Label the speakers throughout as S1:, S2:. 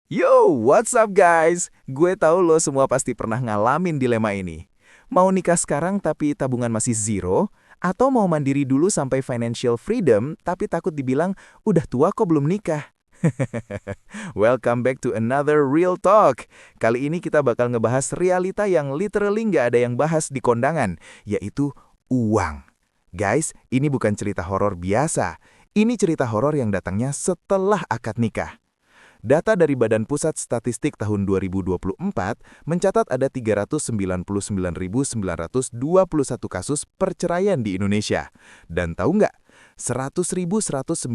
S1: Yo, what's up guys? Gue tahu lo semua pasti pernah ngalamin dilema ini. Mau nikah sekarang tapi tabungan masih zero? Atau mau mandiri dulu sampai financial freedom tapi takut dibilang, udah tua kok belum nikah? Welcome back to another Real Talk. Kali ini kita bakal ngebahas realita yang literally nggak ada yang bahas di kondangan, yaitu uang. Guys, ini bukan cerita horor biasa. Ini cerita horor yang datangnya setelah akad nikah. Data dari Badan Pusat Statistik tahun 2024 mencatat ada 399.921 kasus perceraian di Indonesia. Dan tahu nggak? 100.198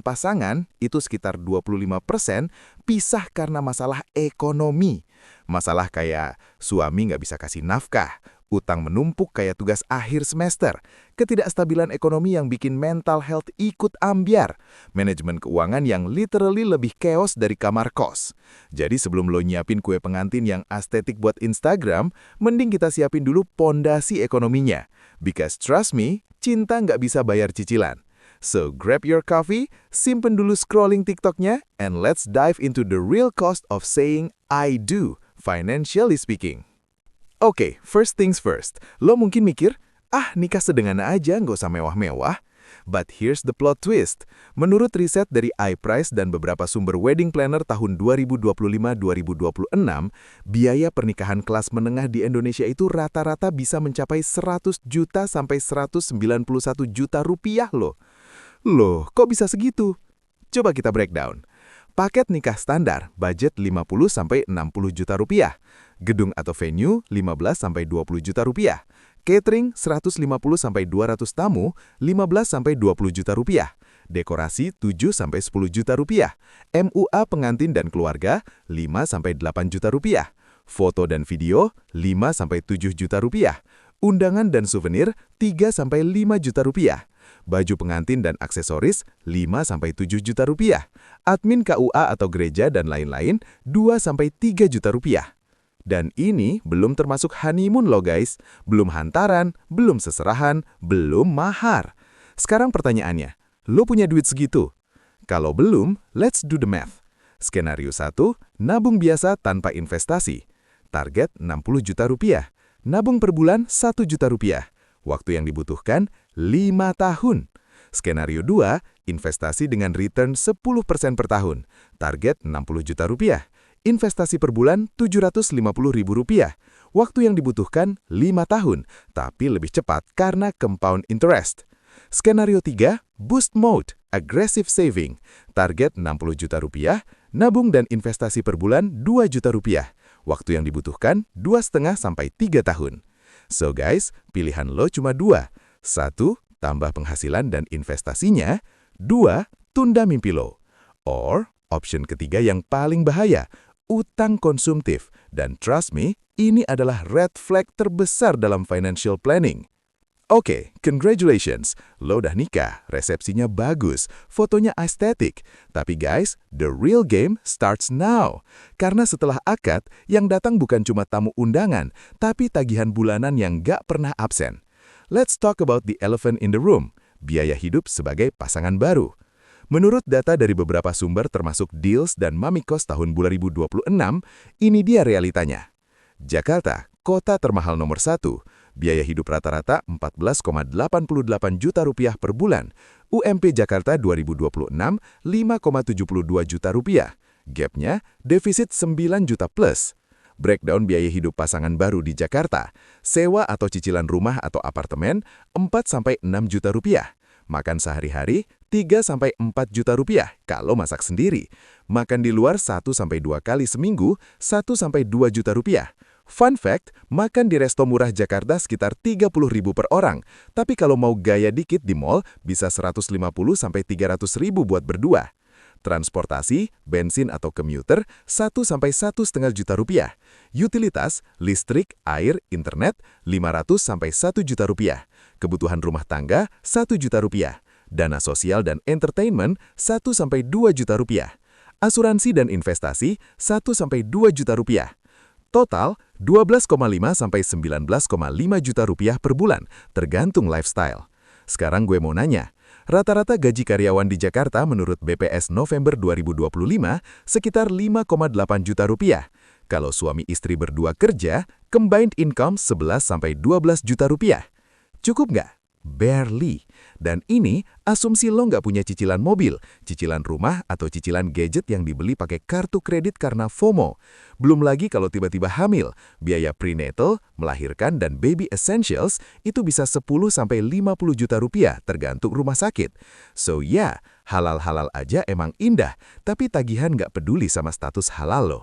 S1: pasangan, itu sekitar 25%, pisah karena masalah ekonomi. Masalah kayak suami nggak bisa kasih nafkah, utang menumpuk kayak tugas akhir semester, ketidakstabilan ekonomi yang bikin mental health ikut ambyar, manajemen keuangan yang literally lebih chaos dari kamar kos. Jadi sebelum lo nyiapin kue pengantin yang estetik buat Instagram, mending kita siapin dulu pondasi ekonominya. Because trust me, cinta nggak bisa bayar cicilan. So grab your coffee, simpen dulu scrolling TikToknya, and let's dive into the real cost of saying I do, financially speaking. Oke, first things first. Lo mungkin mikir, nikah sederhana aja, nggak usah mewah-mewah. But here's the plot twist. Menurut riset dari iPrice dan beberapa sumber wedding planner tahun 2025-2026, biaya pernikahan kelas menengah di Indonesia itu rata-rata bisa mencapai 100 juta sampai 191 juta rupiah loh. Loh, kok bisa segitu? Coba kita breakdown. Paket nikah standar, budget 50-60 juta rupiah. Gedung atau venue, 15-20 juta rupiah. Catering, 150-200 tamu, 15-20 juta rupiah. Dekorasi, 7-10 juta rupiah. MUA pengantin dan keluarga, 5-8 juta rupiah. Foto dan video, 5-7 juta rupiah. Undangan dan souvenir, 3-5 juta rupiah. Baju pengantin dan aksesoris, 5-7 juta rupiah. Admin KUA atau gereja dan lain-lain, 2-3 juta rupiah. Dan ini belum termasuk honeymoon loh guys. Belum hantaran, belum seserahan, belum mahar. Sekarang pertanyaannya, lo punya duit segitu? Kalau belum, let's do the math. Skenario 1, nabung biasa tanpa investasi. Target 60 juta rupiah. Nabung per bulan 1 juta rupiah. Waktu yang dibutuhkan 5 tahun. Skenario 2, investasi dengan return 10% per tahun. Target 60 juta rupiah. Investasi per bulan Rp750.000. Waktu yang dibutuhkan 5 tahun, tapi lebih cepat karena compound interest. Skenario 3, boost mode, aggressive saving. Target 60 juta rupiah, nabung dan investasi per bulan 2 juta rupiah. Waktu yang dibutuhkan 2,5-3 tahun. So guys, pilihan lo cuma 2. 1, tambah penghasilan dan investasinya. 2, tunda mimpi lo. Or, option ketiga yang paling bahaya, utang konsumtif. Dan trust me, ini adalah red flag terbesar dalam financial planning. Oke, congratulations. Lo udah nikah, resepsinya bagus, fotonya estetik. Tapi guys, the real game starts now. Karena setelah akad, yang datang bukan cuma tamu undangan, tapi tagihan bulanan yang gak pernah absen. Let's talk about the elephant in the room, biaya hidup sebagai pasangan baru. Menurut data dari beberapa sumber termasuk Deals dan Mamikos tahun 2026, ini dia realitanya. Jakarta, kota termahal nomor 1, biaya hidup rata-rata 14,88 juta rupiah per bulan. UMP Jakarta 2026, 5,72 juta rupiah. Gapnya, defisit 9 juta plus. Breakdown biaya hidup pasangan baru di Jakarta, sewa atau cicilan rumah atau apartemen, 4-6 juta rupiah. Makan sehari-hari, 3-4 juta rupiah kalau masak sendiri. Makan di luar 1-2 kali seminggu, 1-2 juta rupiah. Fun fact, makan di resto murah Jakarta sekitar 30.000 per orang. Tapi kalau mau gaya dikit di mall, bisa 150-300.000 buat berdua. Transportasi, bensin atau komuter, 1-1,5 juta rupiah. Utilitas, listrik, air, internet, 500-1 juta rupiah. Kebutuhan rumah tangga, 1 juta rupiah. Dana sosial dan entertainment, 1-2 juta rupiah. Asuransi dan investasi, 1-2 juta rupiah. Total, 12,5-19,5 juta rupiah per bulan, tergantung lifestyle. Sekarang gue mau nanya, Rata-rata gaji karyawan di Jakarta menurut BPS November 2025 sekitar 5,8 juta rupiah. Kalau suami istri berdua kerja, combined income 11-12 juta rupiah. Cukup nggak? Barely. Dan ini asumsi lo nggak punya cicilan mobil, cicilan rumah, atau cicilan gadget yang dibeli pakai kartu kredit karena FOMO. Belum lagi kalau tiba-tiba hamil, biaya prenatal, melahirkan, dan baby essentials itu bisa 10-50 juta rupiah tergantung rumah sakit. So ya, halal-halal aja emang indah, tapi tagihan nggak peduli sama status halal lo.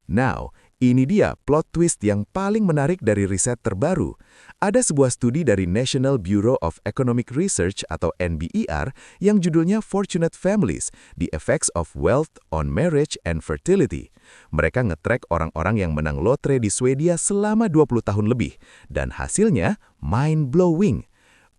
S1: Now, ini dia plot twist yang paling menarik dari riset terbaru. Ada sebuah studi dari National Bureau of Economic Research atau NBER yang judulnya Fortunate Families, The Effects of Wealth on Marriage and Fertility. Mereka nge-track orang-orang yang menang lotre di Swedia selama 20 tahun lebih, dan hasilnya mind-blowing.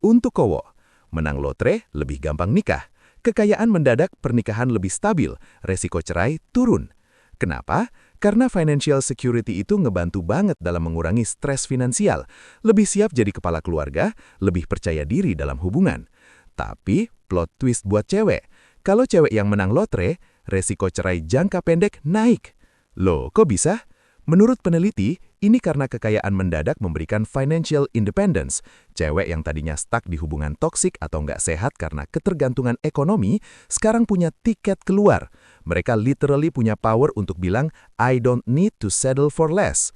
S1: Untuk cowok, menang lotre lebih gampang nikah. Kekayaan mendadak, pernikahan lebih stabil, resiko cerai turun. Kenapa? Karena financial security itu ngebantu banget dalam mengurangi stres finansial, lebih siap jadi kepala keluarga, lebih percaya diri dalam hubungan. Tapi, plot twist buat cewek. Kalau cewek yang menang lotre, resiko cerai jangka pendek naik. Loh, kok bisa? Menurut peneliti, ini karena kekayaan mendadak memberikan financial independence. Cewek yang tadinya stuck di hubungan toksik atau nggak sehat karena ketergantungan ekonomi, sekarang punya tiket keluar. Mereka literally punya power untuk bilang, I don't need to settle for less.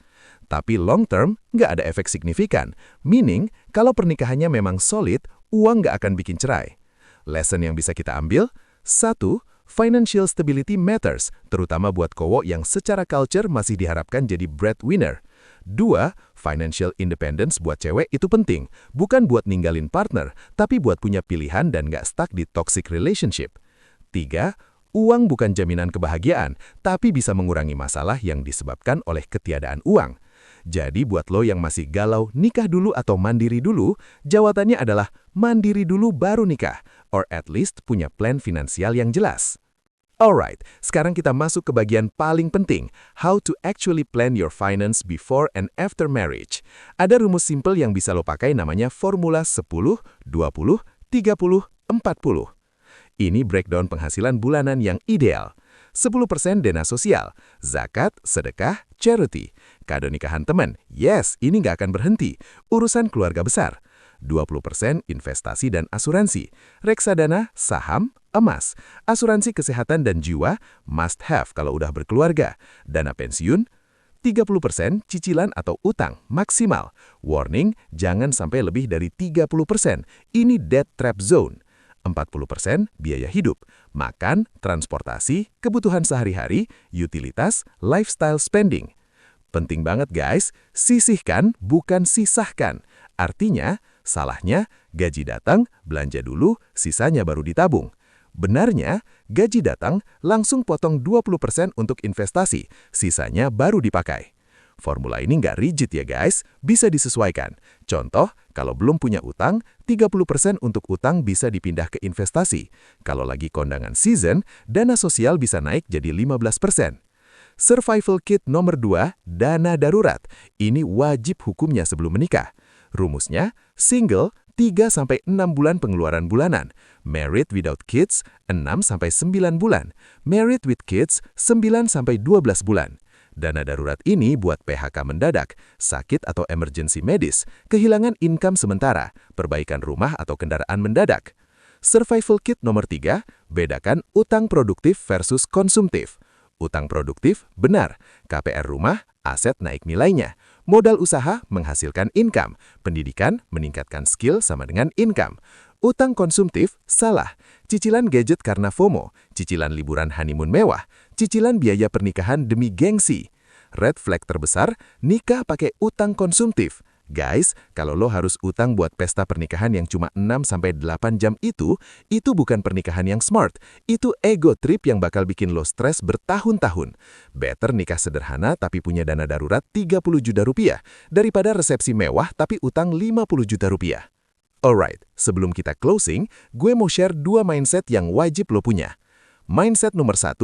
S1: Tapi long term, nggak ada efek signifikan. Meaning, kalau pernikahannya memang solid, uang nggak akan bikin cerai. Lesson yang bisa kita ambil, 1. Financial stability matters, terutama buat cowok yang secara culture masih diharapkan jadi breadwinner. 2. Financial independence buat cewek itu penting, bukan buat ninggalin partner, tapi buat punya pilihan dan nggak stuck di toxic relationship. 3. Uang bukan jaminan kebahagiaan, tapi bisa mengurangi masalah yang disebabkan oleh ketiadaan uang. Jadi buat lo yang masih galau nikah dulu atau mandiri dulu, jawabannya adalah mandiri dulu baru nikah, or at least punya plan finansial yang jelas. Alright, sekarang kita masuk ke bagian paling penting, how to actually plan your finance before and after marriage. Ada rumus simple yang bisa lo pakai namanya formula 10, 20, 30, 40. Ini breakdown penghasilan bulanan yang ideal. 10% dana sosial, zakat, sedekah, charity, kado nikahan teman, yes, ini nggak akan berhenti, urusan keluarga besar. 20% investasi dan asuransi, reksadana, saham, emas, asuransi kesehatan dan jiwa, must have kalau udah berkeluarga, dana pensiun, 30% cicilan atau utang maksimal. Warning, jangan sampai lebih dari 30%, ini debt trap zone. 40% biaya hidup, makan, transportasi, kebutuhan sehari-hari, utilitas, lifestyle spending. Penting banget guys, sisihkan bukan sisahkan. Artinya, salahnya gaji datang, belanja dulu, sisanya baru ditabung. Benarnya, gaji datang, langsung potong 20% untuk investasi, sisanya baru dipakai. Formula ini nggak rigid ya guys, bisa disesuaikan. Contoh, kalau belum punya utang, 30% untuk utang bisa dipindah ke investasi. Kalau lagi kondangan season, dana sosial bisa naik jadi 15%. Survival kit nomor 2, dana darurat. Ini wajib hukumnya sebelum menikah. Rumusnya, single, 3-6 bulan pengeluaran bulanan. Married without kids, 6-9 bulan. Married with kids, 9-12 bulan. Dana darurat ini buat PHK mendadak, sakit atau emergency medis, kehilangan income sementara, perbaikan rumah atau kendaraan mendadak. Survival kit nomor 3, bedakan utang produktif versus konsumtif. Utang produktif, benar. KPR rumah, aset naik nilainya. Modal usaha, menghasilkan income. Pendidikan, meningkatkan skill sama dengan income. Utang konsumtif, salah. Cicilan gadget karena FOMO, cicilan liburan honeymoon mewah, cicilan biaya pernikahan demi gengsi. Red flag terbesar, nikah pakai utang konsumtif. Guys, kalau lo harus utang buat pesta pernikahan yang cuma 6-8 jam itu bukan pernikahan yang smart. Itu ego trip yang bakal bikin lo stres bertahun-tahun. Better nikah sederhana tapi punya dana darurat 30 juta rupiah, daripada resepsi mewah tapi utang 50 juta rupiah. Alright, sebelum kita closing, gue mau share 2 mindset yang wajib lo punya. Mindset nomor 1,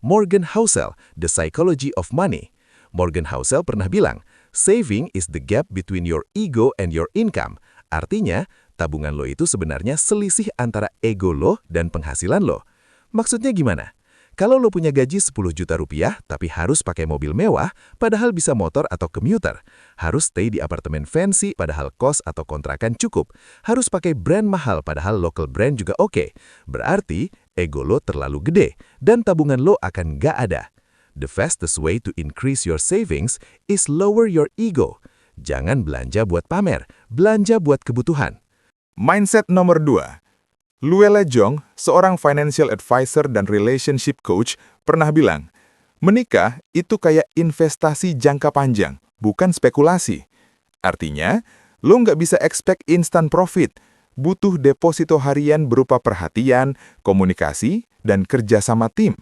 S1: Morgan Housel, The Psychology of Money. Morgan Housel pernah bilang, saving is the gap between your ego and your income. Artinya, tabungan lo itu sebenarnya selisih antara ego lo dan penghasilan lo. Maksudnya gimana? Kalau lo punya gaji 10 juta rupiah, tapi harus pakai mobil mewah, padahal bisa motor atau commuter. Harus stay di apartemen fancy, padahal kos atau kontrakan cukup. Harus pakai brand mahal, padahal local brand juga oke. Berarti, ego lo terlalu gede, dan tabungan lo akan nggak ada. The fastest way to increase your savings is lower your ego. Jangan belanja buat pamer, belanja buat kebutuhan.
S2: Mindset nomor 2. Luella Jong, seorang financial advisor dan relationship coach, pernah bilang, menikah itu kayak investasi jangka panjang, bukan spekulasi. Artinya, lo nggak bisa expect instant profit, butuh deposito harian berupa perhatian, komunikasi, dan kerja sama tim.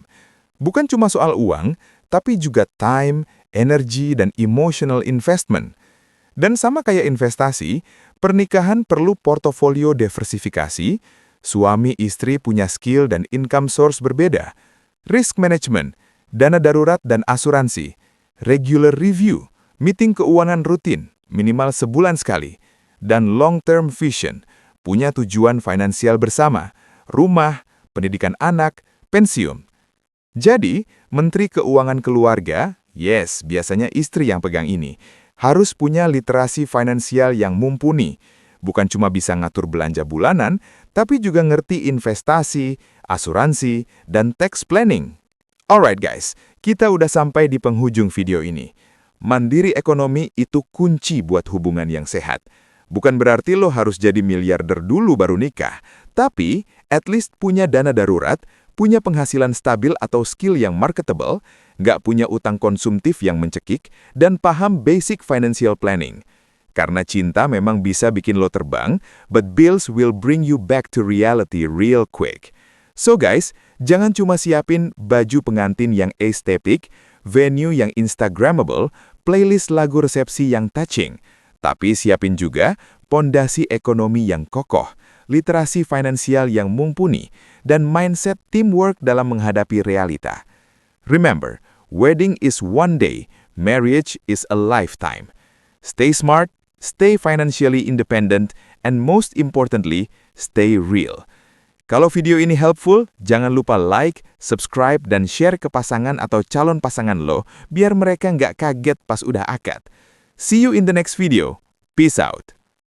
S2: Bukan cuma soal uang, tapi juga time, energy, dan emotional investment. Dan sama kayak investasi, pernikahan perlu portofolio diversifikasi. Suami istri punya skill dan income source berbeda, risk management, dana darurat dan asuransi, regular review, meeting keuangan rutin, minimal sebulan sekali, dan long-term vision, punya tujuan finansial bersama, rumah, pendidikan anak, pensiun. Jadi, Menteri Keuangan Keluarga, yes, biasanya istri yang pegang ini, harus punya literasi finansial yang mumpuni. Bukan cuma bisa ngatur belanja bulanan, tapi juga ngerti investasi, asuransi, dan tax planning. Alright guys, kita udah sampai di penghujung video ini. Mandiri ekonomi itu kunci buat hubungan yang sehat. Bukan berarti lo harus jadi miliarder dulu baru nikah, tapi at least punya dana darurat, punya penghasilan stabil atau skill yang marketable, nggak punya utang konsumtif yang mencekik, dan paham basic financial planning. Karena cinta memang bisa bikin lo terbang, but bills will bring you back to reality real quick. So guys, jangan cuma siapin baju pengantin yang aesthetic, venue yang instagramable, playlist lagu resepsi yang touching, tapi siapin juga pondasi ekonomi yang kokoh, literasi finansial yang mumpuni, dan mindset teamwork dalam menghadapi realita. Remember, wedding is one day, marriage is a lifetime. Stay smart, stay financially independent, and most importantly, stay real. Kalau video ini helpful, jangan lupa like, subscribe, dan share ke pasangan atau calon pasangan lo, biar mereka nggak kaget pas udah akad. See you in the next video. Peace out.